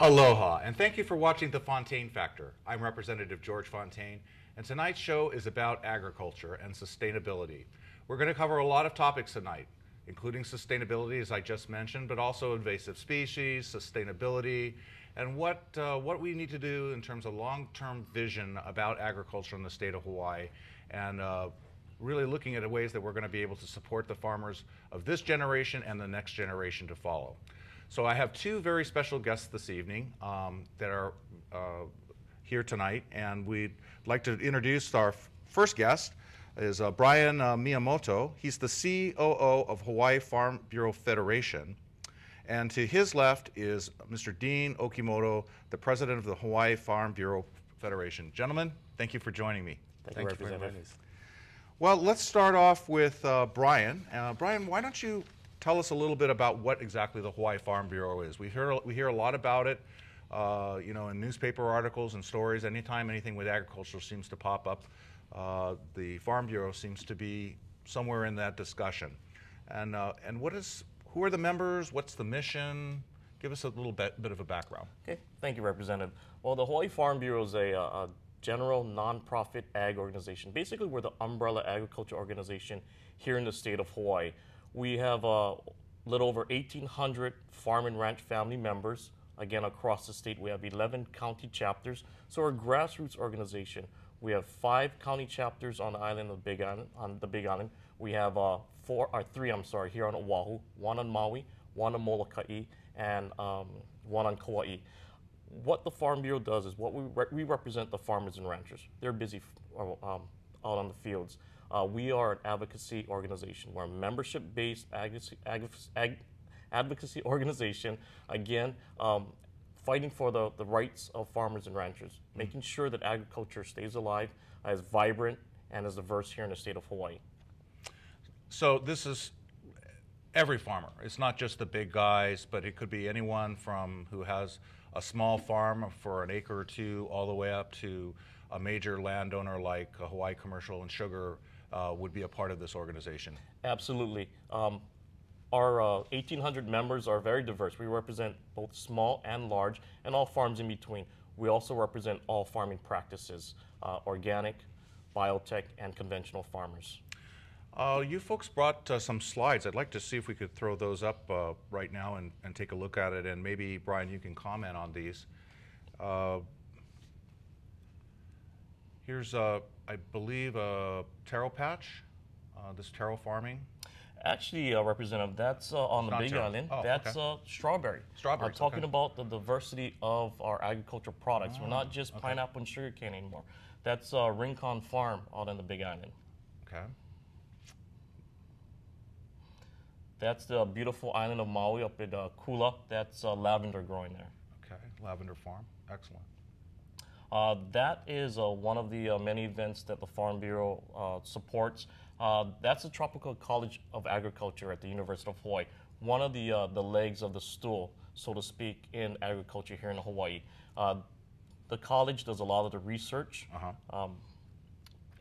Aloha, and thank you for watching The Fontaine Factor. I'm Representative George Fontaine, and tonight's show is about agriculture and sustainability. We're going to cover a lot of topics tonight, including sustainability, as I just mentioned, but also invasive species, sustainability, and what we need to do in terms of long-term vision about agriculture in the state of Hawaii, and really looking at ways that we're going to be able to support the farmers of this generation and the next generation to follow. So I have two very special guests this evening that are here tonight, and we'd like to introduce our first guest is Brian Miyamoto. He's the COO of Hawaii Farm Bureau Federation. And to his left is Mr. Dean Okimoto, the president of the Hawaii Farm Bureau Federation. Gentlemen, thank you for joining me. Thank you very much. Well, let's start off with Brian. Brian, why don't you tell us a little bit about what exactly the Hawaii Farm Bureau is? We hear a lot about it, in newspaper articles and stories. Anytime anything with agriculture seems to pop up, the Farm Bureau seems to be somewhere in that discussion. And who are the members? What's the mission? Give us a little bit of a background. Okay, thank you, Representative. Well, the Hawaii Farm Bureau is a general nonprofit ag organization. Basically, we're the umbrella agriculture organization here in the state of Hawaii. We have a little over 1,800 farm and ranch family members. Again, across the state, we have 11 county chapters. So we're a grassroots organization. We have 5 county chapters on the island of Big Island. We have three here on Oahu, 1 on Maui, 1 on Molokai, and 1 on Kauai. What the Farm Bureau does is we represent the farmers and ranchers. They're busy out on the fields. We are an advocacy organization. We're a membership-based advocacy organization, again, fighting for the rights of farmers and ranchers, making sure that agriculture stays alive, as vibrant, and as diverse here in the state of Hawaii. So this is every farmer. It's not just the big guys, but it could be anyone from who has a small farm for an acre or two all the way up to a major landowner like Hawaii Commercial and Sugar would be a part of this organization. Absolutely. Our 1,800 members are very diverse. We represent both small and large and all farms in between. We also represent all farming practices, organic, biotech, and conventional farmers. You folks brought some slides. I'd like to see if we could throw those up right now and take a look at it, and maybe, Brian, you can comment on these. Here's, I believe, a taro patch, this taro farming. Actually, Representative, that's on the Big Island. Oh, that's okay. strawberry. Strawberries, talking about the diversity of our agricultural products. We're not just pineapple and sugarcane anymore. That's Rincon Farm out on the Big Island. Okay. That's the beautiful island of Maui up in Kula. That's lavender growing there. Okay, lavender farm. Excellent. That is one of the many events that the Farm Bureau supports. That's the Tropical College of Agriculture at the University of Hawaii, one of the legs of the stool, so to speak, in agriculture here in Hawaii. The college does a lot of the research,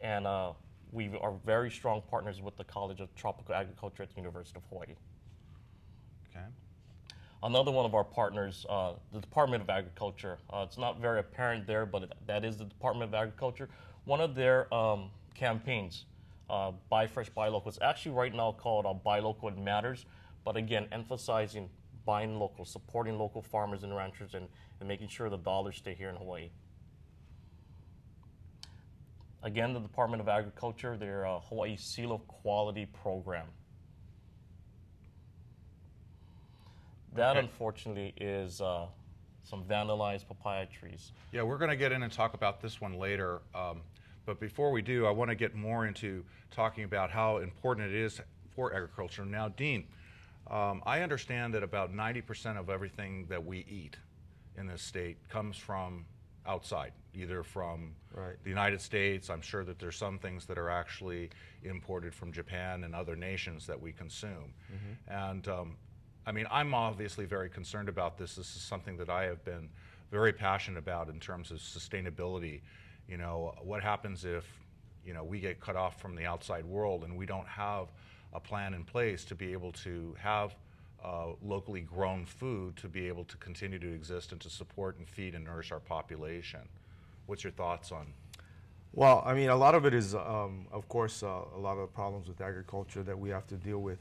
and we are very strong partners with the College of Tropical Agriculture at the University of Hawaii. Okay. Another one of our partners, the Department of Agriculture. It's not very apparent there, but that is the Department of Agriculture. One of their campaigns, Buy Fresh, Buy Local, is actually right now called Buy Local It Matters, but again, emphasizing buying local, supporting local farmers and ranchers, and making sure the dollars stay here in Hawaii. Again, the Department of Agriculture, their Hawaii Seal of Quality program. That, unfortunately, is some vandalized papaya trees. Yeah, we're going to get in and talk about this one later. But before we do, I want to get more into talking about how important it is for agriculture. Now, Dean, I understand that about 90% of everything that we eat in this state comes from outside, either from the United States. I'm sure that there's some things that are actually imported from Japan and other nations that we consume. And I mean, I'm obviously very concerned about this. This is something that I have been very passionate about in terms of sustainability. You know, what happens if, we get cut off from the outside world and we don't have a plan in place to be able to have locally grown food to be able to continue to exist and to support and feed and nourish our population. What's your thoughts on? Well, I mean, a lot of it is, of course, a lot of the problems with agriculture that we have to deal with.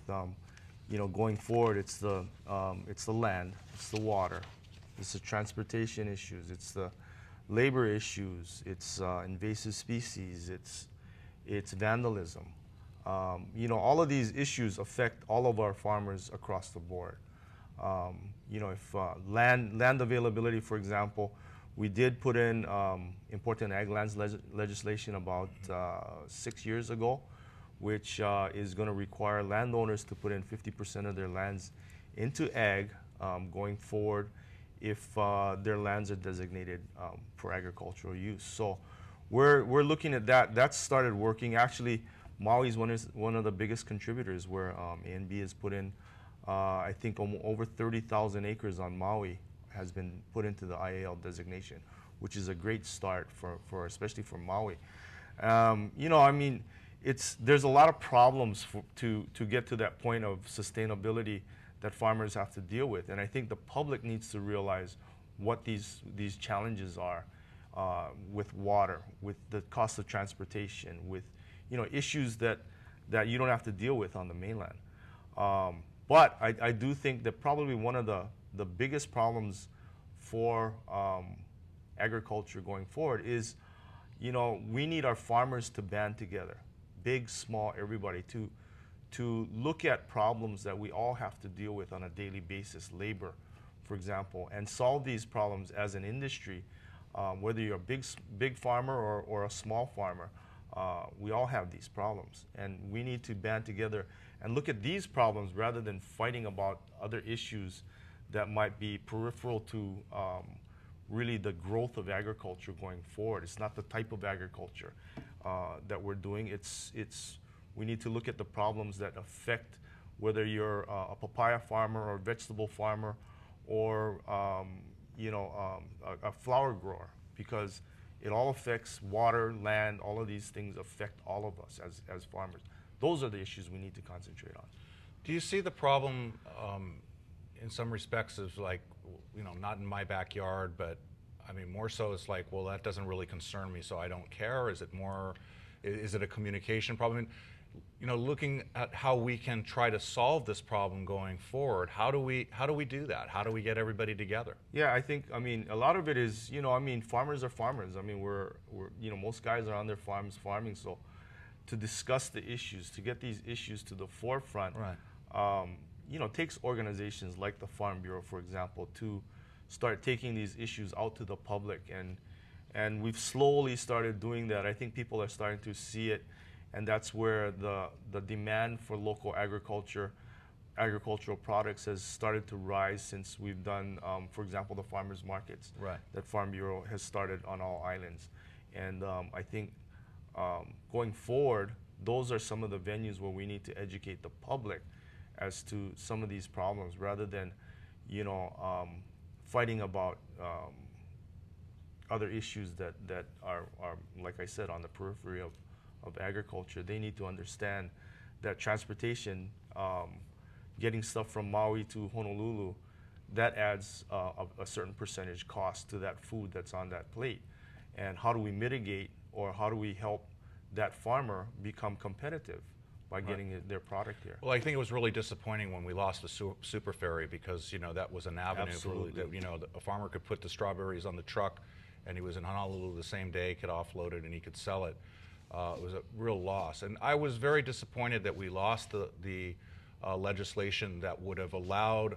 You know, going forward, it's the land, it's the water, it's the transportation issues, it's the labor issues, it's invasive species, it's vandalism. You know, all of these issues affect all of our farmers across the board. You know, if land availability, for example, we did put in important ag lands legislation about 6 years ago, which is going to require landowners to put in 50% of their lands into ag going forward if their lands are designated for agricultural use. So we're looking at that. That's started working. Actually, Maui is one of the biggest contributors where A&B has put in, I think, over 30,000 acres on Maui has been put into the IAL designation, which is a great start for especially for Maui. You know, I mean, there's a lot of problems to get to that point of sustainability that farmers have to deal with, and I think the public needs to realize what these challenges are with water, with the cost of transportation, with issues that you don't have to deal with on the mainland. But I do think that probably one of the biggest problems for agriculture going forward is, we need our farmers to band together, big, small, everybody, to look at problems that we all have to deal with on a daily basis, labor, for example, and solve these problems as an industry, whether you're a big farmer or a small farmer. We all have these problems, and we need to band together and look at these problems rather than fighting about other issues that might be peripheral to really the growth of agriculture going forward. It's not the type of agriculture that we're doing. We need to look at the problems that affect whether you're a papaya farmer or a vegetable farmer or a flower grower, because it all affects water, land. All of these things affect all of us as farmers. Those are the issues we need to concentrate on. Do you see the problem in some respects as like, not in my backyard, but I mean, more so it's like, well, that doesn't really concern me, so I don't care? Is it a communication problem? Looking at how we can try to solve this problem going forward, how do we do that? How do we get everybody together? Yeah, I think, a lot of it is, farmers are farmers. We're most guys are on their farms farming, so to discuss the issues, to get these issues to the forefront, right. Takes organizations like the Farm Bureau, for example, to start taking these issues out to the public, and we've slowly started doing that. I think people are starting to see it, and that's where the demand for local agricultural products has started to rise since we've done, for example, the farmers markets, right, that Farm Bureau has started on all islands. And I think going forward, those are some of the venues where we need to educate the public as to some of these problems, rather than fighting about other issues that are, like I said, on the periphery of agriculture. They need to understand that transportation, getting stuff from Maui to Honolulu, that adds a certain percentage cost to that food that's on that plate. And how do we mitigate, or how do we help that farmer become competitive by getting their product here? Well, I think it was really disappointing when we lost the super ferry, because that was an avenue for a farmer could put the strawberries on the truck, and he was in Honolulu the same day, could offload it, and he could sell it. It was a real loss, and I was very disappointed that we lost the legislation that would have allowed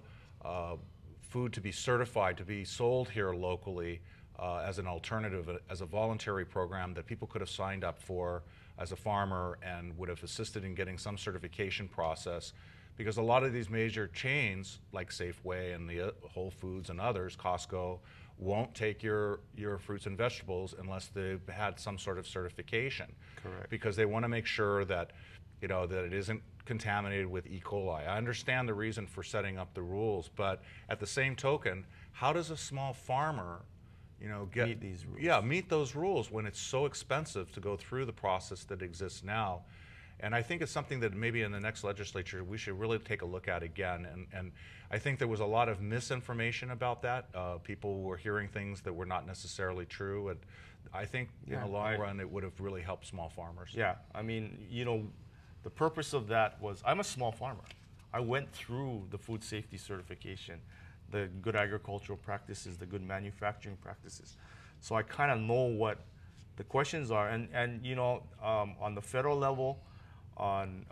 food to be certified to be sold here locally as an alternative, as a voluntary program that people could have signed up for as a farmer, and would have assisted in getting some certification process, because a lot of these major chains like Safeway and the Whole Foods and others, Costco, won't take your fruits and vegetables unless they've had some sort of certification. Correct. Because they want to make sure that that it isn't contaminated with E. coli. I understand the reason for setting up the rules, but at the same token, how does a small farmer meet these rules? Yeah, meet those rules when it's so expensive to go through the process that exists now. And I think it's something that maybe in the next legislature we should really take a look at again. And I think there was a lot of misinformation about that. People were hearing things that were not necessarily true. And I think in the long run it would have really helped small farmers. Yeah, I mean, you know, the purpose of that was, I'm a small farmer. I went through the food safety certification, the good agricultural practices, the good manufacturing practices. So I kind of know what the questions are. And you know, on the federal level, on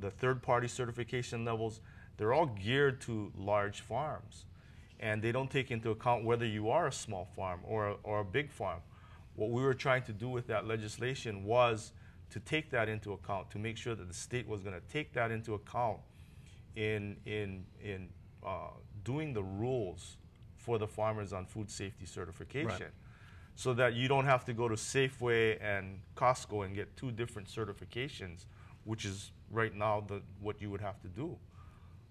the third-party certification levels, they're all geared to large farms. And they don't take into account whether you are a small farm or a big farm. What we were trying to do with that legislation was to take that into account, to make sure that the state was going to take that into account in doing the rules for the farmers on food safety certification. Right. So that you don't have to go to Safeway and Costco and get 2 different certifications, which is right now what you would have to do.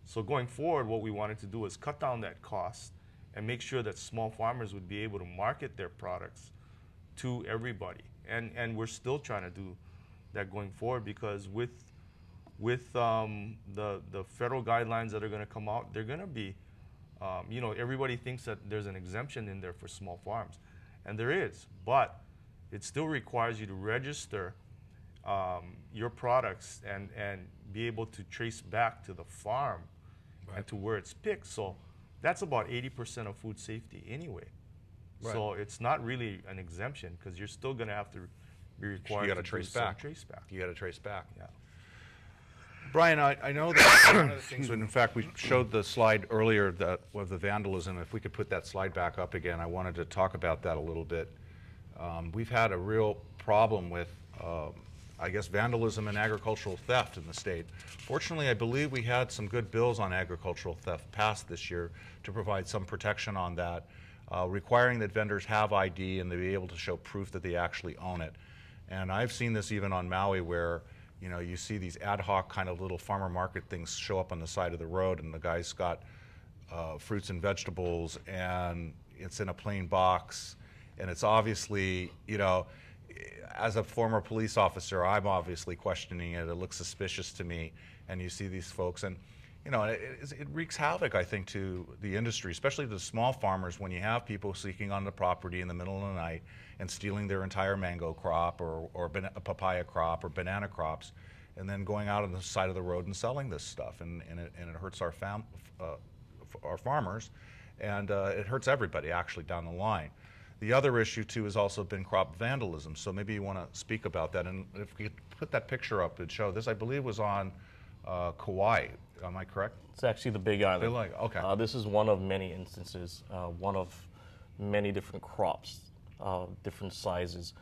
So going forward, what we wanted to do is cut down that cost and make sure that small farmers would be able to market their products to everybody. And we're still trying to do that going forward, because with the federal guidelines that are going to come out, they're going to be, you know, everybody thinks that there's an exemption in there for small farms. And there is, but it still requires you to register your products and be able to trace back to the farm and to where it's picked. So that's about 80% of food safety anyway. Right. So it's not really an exemption, because you're still going to have to be required You got to to trace do some back. trace back. You got to trace back. Yeah. Brian, I know that one of the things, in fact, we showed the slide earlier that of the vandalism. If we could put that slide back up again, I wanted to talk about that a little bit. We've had a real problem with, I guess, vandalism and agricultural theft in the state. Fortunately, I believe we had some good bills on agricultural theft passed this year to provide some protection on that, requiring that vendors have ID and they be able to show proof that they actually own it. And I've seen this even on Maui, where you know, you see these ad hoc kind of little farmer market things show up on the side of the road, and the guy's got fruits and vegetables, and it's in a plain box, and it's obviously, you know, as a former police officer, I'm obviously questioning it. It looks suspicious to me, and you see these folks, and you know, it wreaks havoc, I think, to the industry, especially the small farmers, when you have people sneaking on the property in the middle of the night and stealing their entire mango crop or a papaya crop or banana crops, and then going out on the side of the road and selling this stuff, and it hurts our farmers, and it hurts everybody actually down the line. The other issue too has also been crop vandalism. So maybe you want to speak about that, and if we could put that picture up and show this, I believe was on Kauai. Am I correct? It's actually the Big Island. Big Island, okay. This is one of many instances, one of many different crops, different sizes.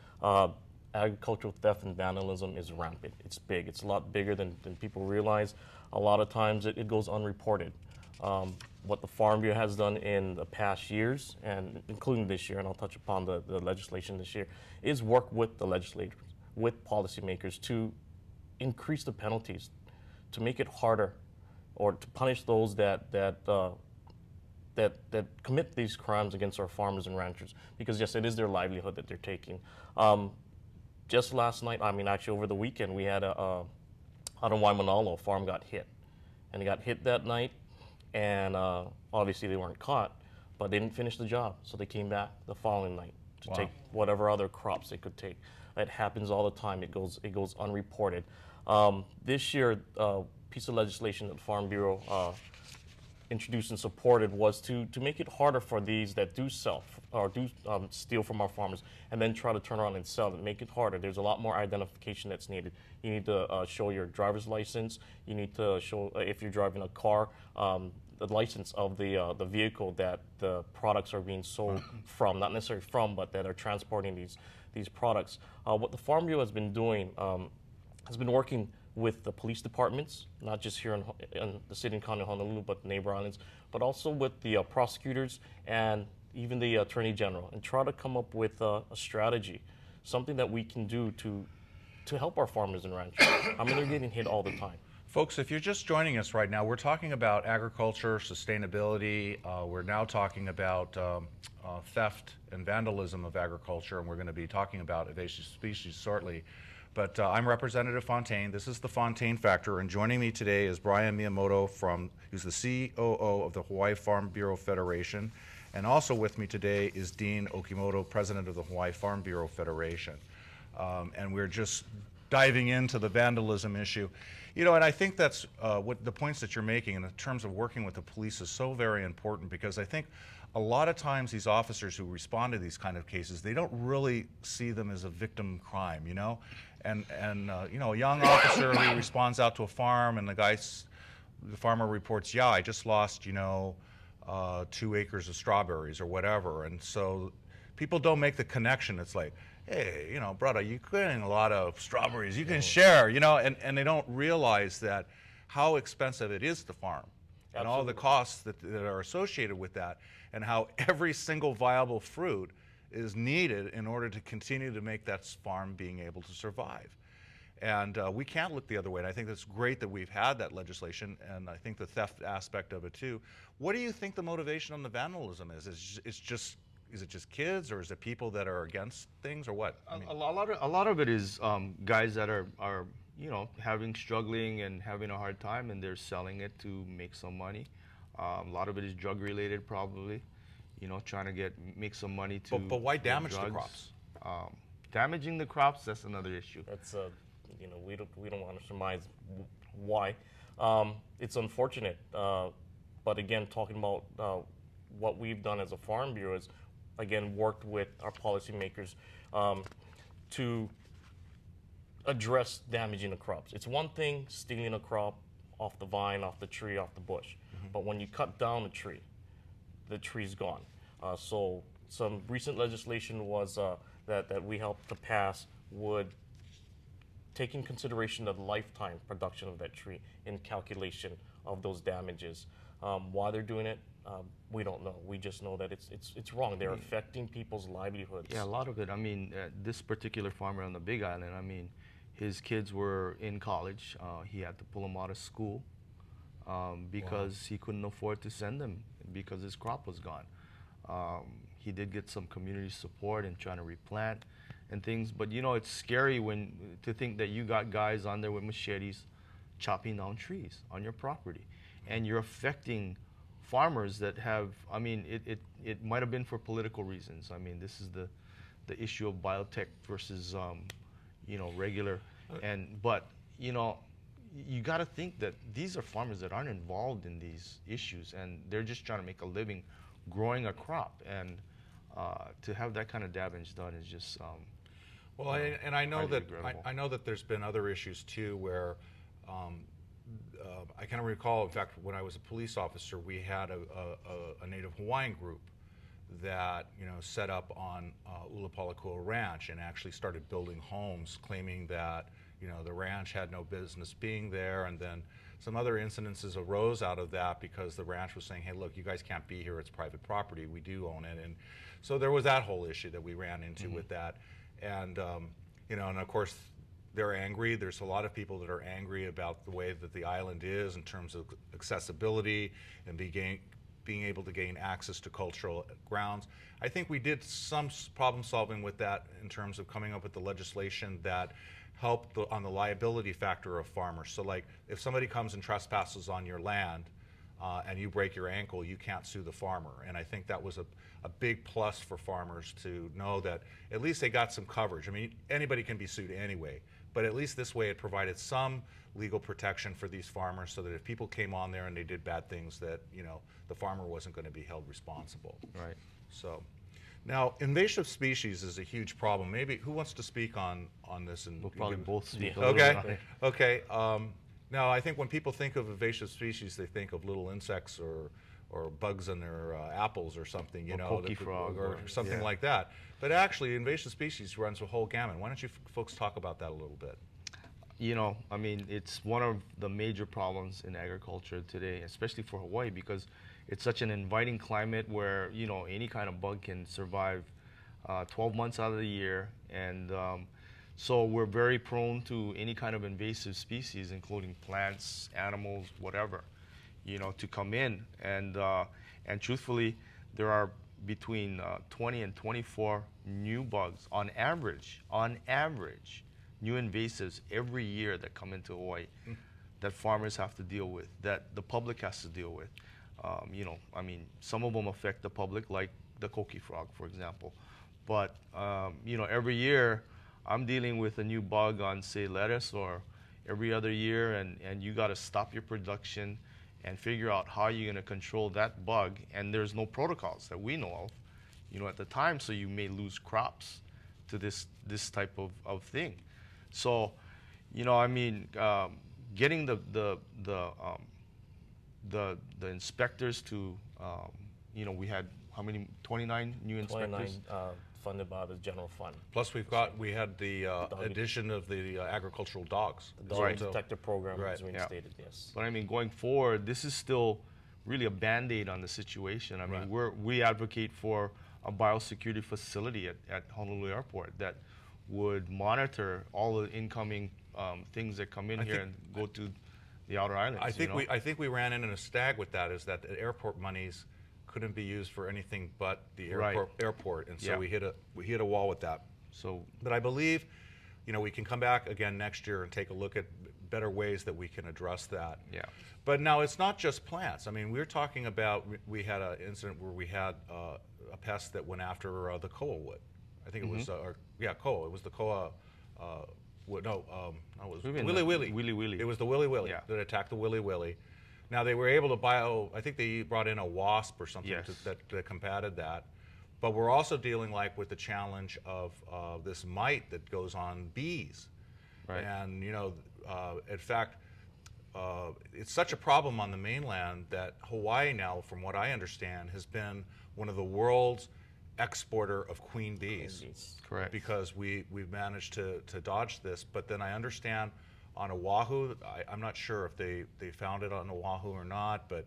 Agricultural theft and vandalism is rampant. It's big. It's a lot bigger than people realize. A lot of times it goes unreported. What the Farm Bureau has done in the past years, and including this year, and I'll touch upon the legislation this year, is work with the legislators, with policymakers to increase the penalties, to make it harder, or to punish those that commit these crimes against our farmers and ranchers, because yes, it is their livelihood that they're taking. Just last night, I mean actually over the weekend, we had out in Waimanalo, a farm got hit, and they got hit that night, and obviously they weren't caught, but they didn't finish the job, so they came back the following night to take whatever other crops they could take. It happens all the time. It goes unreported. This year, piece of legislation that the Farm Bureau introduced and supported was to make it harder for these that do sell or do steal from our farmers and then try to turn around and sell it. Make it harder. There's a lot more identification that's needed. You need to show your driver's license. You need to show, if you're driving a car, the license of the vehicle that the products are being sold from, not necessarily from, but that are transporting these products. What the Farm Bureau has been doing has been working with the police departments, not just here in the city and county of Honolulu, but the neighbor islands, but also with the prosecutors and even the Attorney General, and try to come up with a strategy, something that we can do to help our farmers and ranchers. I mean, they're getting hit all the time. Folks, if you're just joining us right now, we're talking about agriculture, sustainability. We're now talking about theft and vandalism of agriculture, and we're going to be talking about invasive species shortly. But I'm Representative Fontaine. This is the Fontaine Factor, and joining me today is Brian Miyamoto, who's the COO of the Hawaii Farm Bureau Federation. And also with me today is Dean Okimoto, President of the Hawaii Farm Bureau Federation. And we're just diving into the vandalism issue. You know, and I think that's what the points that you're making in terms of working with the police is so very important, because I think a lot of times these officers who respond to these kind of cases, they don't really see them as a victim crime, you know? And you know, a young officer who responds out to a farm and the farmer reports, yeah, I just lost, you know, 2 acres of strawberries or whatever. And so people don't make the connection. It's like, hey, you know, brother, you're getting a lot of strawberries, you can share, you know, and they don't realize that how expensive it is to farm. Absolutely. And all the costs that are associated with that, and how every single viable fruit is needed in order to continue to make that farm being able to survive. And we can't look the other way, and I think it's great that we've had that legislation, and I think the theft aspect of it too. What do you think the motivation on the vandalism is? Is it just kids, or is it people that are against things, or what? I mean, a lot of it is guys that are you know, struggling and having a hard time, and they're selling it to make some money. A lot of it is drug related, probably. You know, trying to make some money to. But why damage the crops? Damaging the crops, that's another issue. That's you know, we don't want to surmise why. It's unfortunate, but again, talking about what we've done as a Farm Bureau is, again, worked with our policymakers to address damaging the crops. It's one thing stealing a crop off the vine, off the tree, off the bush, but when you cut down the tree's gone. So some recent legislation was that we helped to pass would take in consideration the lifetime production of that tree in calculation of those damages. Why they're doing it, we don't know. We just know that it's wrong. They're affecting people's livelihoods. Yeah, a lot of it. I mean, this particular farmer on the Big Island, I mean, his kids were in college. He had to pull them out of school because he couldn't afford to send them because his crop was gone. He did get some community support in trying to replant and things, but you know, it's scary to think that you got guys on there with machetes chopping down trees on your property, and you're affecting farmers that have, I mean, it might have been for political reasons. I mean, this is the issue of biotech versus, you know, regular, but you know, you got to think that these are farmers that aren't involved in these issues, and they're just trying to make a living growing a crop, and to have that kind of damage done is just well, and I know that I know that there's been other issues too where I kind of recall, in fact, when I was a police officer, we had a Native Hawaiian group that, you know, set up on Ulapalakua Ranch and actually started building homes, claiming that, you know, the ranch had no business being there, and then some other incidences arose out of that because the ranch was saying, hey, look, you guys can't be here, it's private property, we do own it. And so there was that whole issue that we ran into with that. And, you know, and of course, they're angry. There's a lot of people that are angry about the way that the island is in terms of accessibility and being able to gain access to cultural grounds. I think we did some problem solving with that in terms of coming up with the legislation that helped on the liability factor of farmers. So like if somebody comes and trespasses on your land and you break your ankle, you can't sue the farmer. And I think that was a big plus for farmers to know that at least they got some coverage. I mean, anybody can be sued anyway, but at least this way it provided some legal protection for these farmers so that if people came on there and they did bad things, that, you know, the farmer wasn't going to be held responsible. Right. So now invasive species is a huge problem. Maybe who wants to speak on this? And we'll probably both speak. Okay. Okay. Now I think when people think of invasive species, they think of little insects or bugs in their apples or something, you know, pokey frog or something like that. But actually, invasive species runs a whole gamut. Why don't you folks talk about that a little bit? You know, I mean, it's one of the major problems in agriculture today, especially for Hawaii, because it's such an inviting climate where, you know, any kind of bug can survive 12 months out of the year. And so we're very prone to any kind of invasive species, including plants, animals, whatever, you know, to come in. And truthfully, there are between 20 and 24 new bugs on average new invasives every year that come into Hawaii that farmers have to deal with, that the public has to deal with. You know, I mean, some of them affect the public, like the coqui frog, for example. But, you know, every year I'm dealing with a new bug on, say, lettuce, or every other year, and you got to stop your production and figure out how you're going to control that bug. And there's no protocols that we know of, you know, at the time, so you may lose crops to this type of thing. So, you know, I mean, getting the inspectors to, you know, we had how many? 29 new inspectors. 29 funded by the general fund. Plus, we had the addition of the agricultural dogs. The dog detector program Right. was reinstated. Yes. But I mean, going forward, this is still really a Band-Aid on the situation. I mean, we advocate for a biosecurity facility at Honolulu Airport that would monitor all the incoming things that come in here and go to the outer islands. I think we ran into a snag with that. Is that the airport monies couldn't be used for anything but the airport, and so we hit a wall with that. So, but I believe, you know, we can come back again next year and take a look at better ways that we can address that. Yeah. But now it's not just plants. I mean, we're talking about, we had an incident where we had a pest that went after the koa wood. I think it was, koa. It was the koa wood. No, it was willy willy. Willy willy. It was the willy willy that attacked the willy willy. Now they were able to I think they brought in a wasp or something that combated that. But we're also dealing with the challenge of this mite that goes on bees. Right. And, you know, in fact, it's such a problem on the mainland that Hawaii now, from what I understand, has been one of the world's exporter of queen bees. Correct. Because we've managed to dodge this. But then I understand on Oahu, I'm not sure if they found it on Oahu or not, but,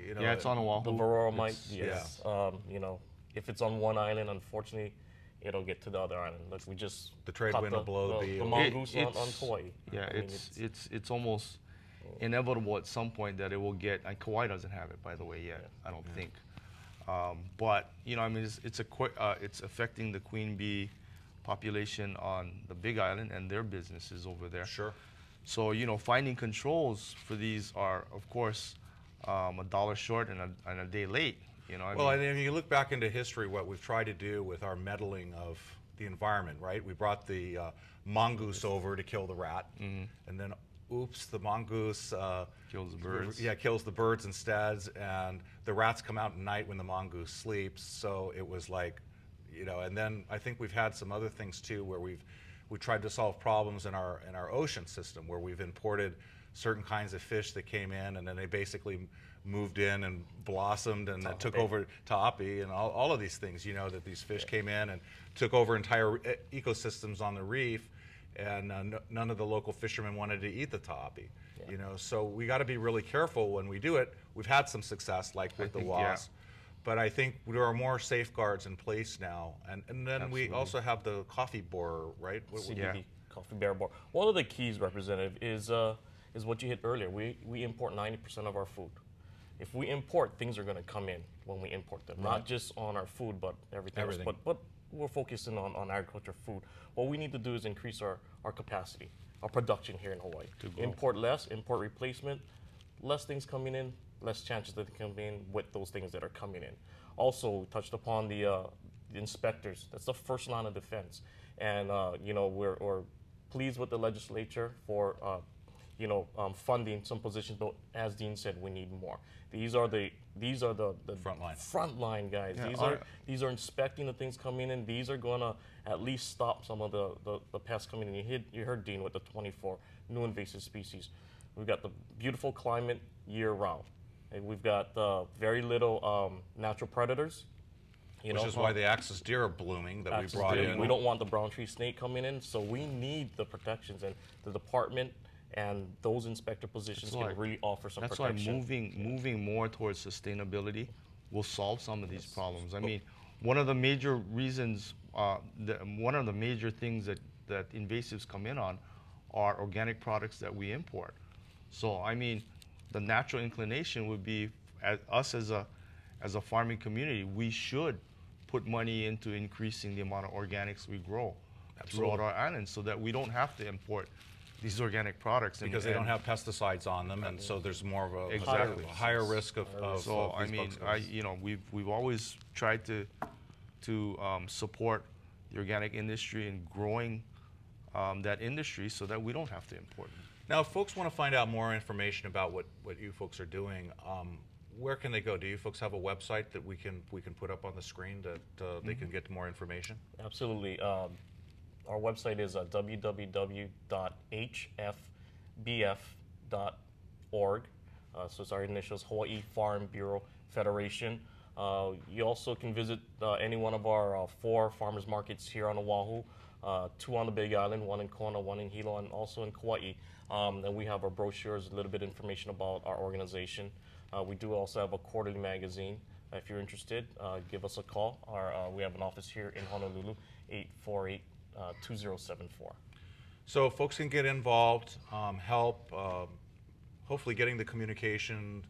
you know. Yeah, it's on Oahu. The varroa mite, yes. You know, if it's on one island, unfortunately, it'll get to the other island. Like we just the trade wind will blow the bee. The mongoose on Kauai. Yeah, it's almost inevitable at some point that it will get. And Kauai doesn't have it, by the way, yet. I don't think. But you know, I mean, it's affecting the queen bee population on the Big Island and their businesses over there. Sure. So you know, finding controls for these are, of course, $1 short and a day late. You know. Well, and if you look back into history, what we've tried to do with our meddling of the environment, right? We brought the mongoose over to kill the rat, and then, oops, the mongoose kills the birds. Yeah, kills the birds instead, and the rats come out at night when the mongoose sleeps. So it was like, you know, and then I think we've had some other things too, where we tried to solve problems in our ocean system, where we've imported certain kinds of fish that came in, and then they basically moved in and blossomed, and that took over Ta'api and all of these things, you know, that these fish came in and took over entire ecosystems on the reef, and none of the local fishermen wanted to eat the Ta'api, you know. So we got to be really careful when we do it. We've had some success, like with the wasp, but I think there are more safeguards in place now, and then we also have the coffee borer, right? CBD, coffee bear borer. One of the keys, Representative, is what you hit earlier. We import 90% of our food. If we import, things are going to come in when we import them, not just on our food, but everything else. But we're focusing on agriculture food. What we need to do is increase our capacity, our production here in Hawaii. Import less, import replacement, less things coming in, less chances that they come in with those things that are coming in. Also, we touched upon the inspectors. That's the first line of defense. And, you know, we're pleased with the legislature for funding some positions, but as Dean said, we need more. These are the frontline guys. These are inspecting the things coming in. These are going to at least stop some of the pests coming in. You heard Dean with the 24 new invasive species. We've got the beautiful climate year round. And we've got very little natural predators. Which is why the axis deer are blooming that we brought in. We don't want the brown tree snake coming in, so we need the protections, and the department and those inspector positions can really offer some protection. That's why moving more towards sustainability will solve some of these problems. I mean, one of the major reasons, one of the major things that invasives come in on are organic products that we import. So, I mean, the natural inclination would be, us as a farming community, we should put money into increasing the amount of organics we grow. throughout our island so that we don't have to import these organic products. Because they don't have pesticides on them, and so there's more of a, Exactly. a higher risk of So I these mean, bugs. we've always tried to support the organic industry and growing that industry so that we don't have to import them. Now, if folks want to find out more information about what you folks are doing, where can they go? Do you folks have a website that we can put up on the screen that they can get more information? Absolutely. Our website is www.hfbf.org. So it's our initials, Hawaii Farm Bureau Federation. You also can visit any one of our 4 farmers markets here on Oahu, 2 on the Big Island, 1 in Kona, 1 in Hilo, and also in Kauai. And we have our brochures, a little bit of information about our organization. We do also have a quarterly magazine. If you're interested, give us a call. We have an office here in Honolulu, 848-2074. So folks can get involved, help, hopefully getting the communication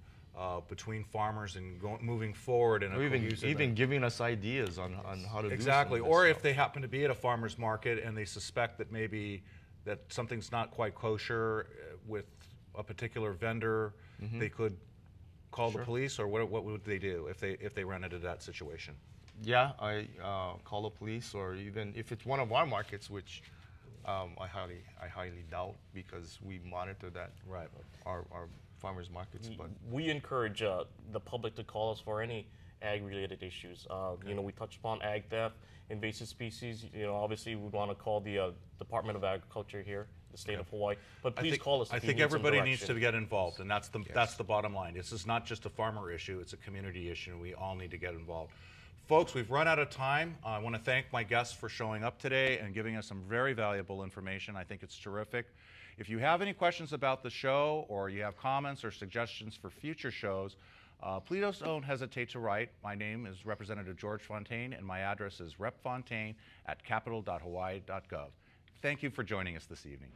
between farmers and moving forward in a even giving us ideas on how to do exactly. some of Or this if they happen to be at a farmer's market and they suspect that maybe that something's not quite kosher with a particular vendor, they could call the police, or what would they do if they ran into that situation? Yeah, I call the police, or even if it's one of our markets, which I highly doubt because we monitor that. Right. Our farmers markets, but we encourage the public to call us for any ag-related issues. You know, we touched upon ag theft, invasive species. You know, obviously we want to call the Department of Agriculture here, the state of Hawaii. But please call us. I think everybody needs to get involved, and that's the bottom line. This is not just a farmer issue; it's a community issue, and we all need to get involved. Folks, we've run out of time. I want to thank my guests for showing up today and giving us some very valuable information. I think it's terrific. If you have any questions about the show, or you have comments or suggestions for future shows, please don't hesitate to write. My name is Representative George Fontaine, and my address is repfontaine@capital.hawaii.gov. Thank you for joining us this evening.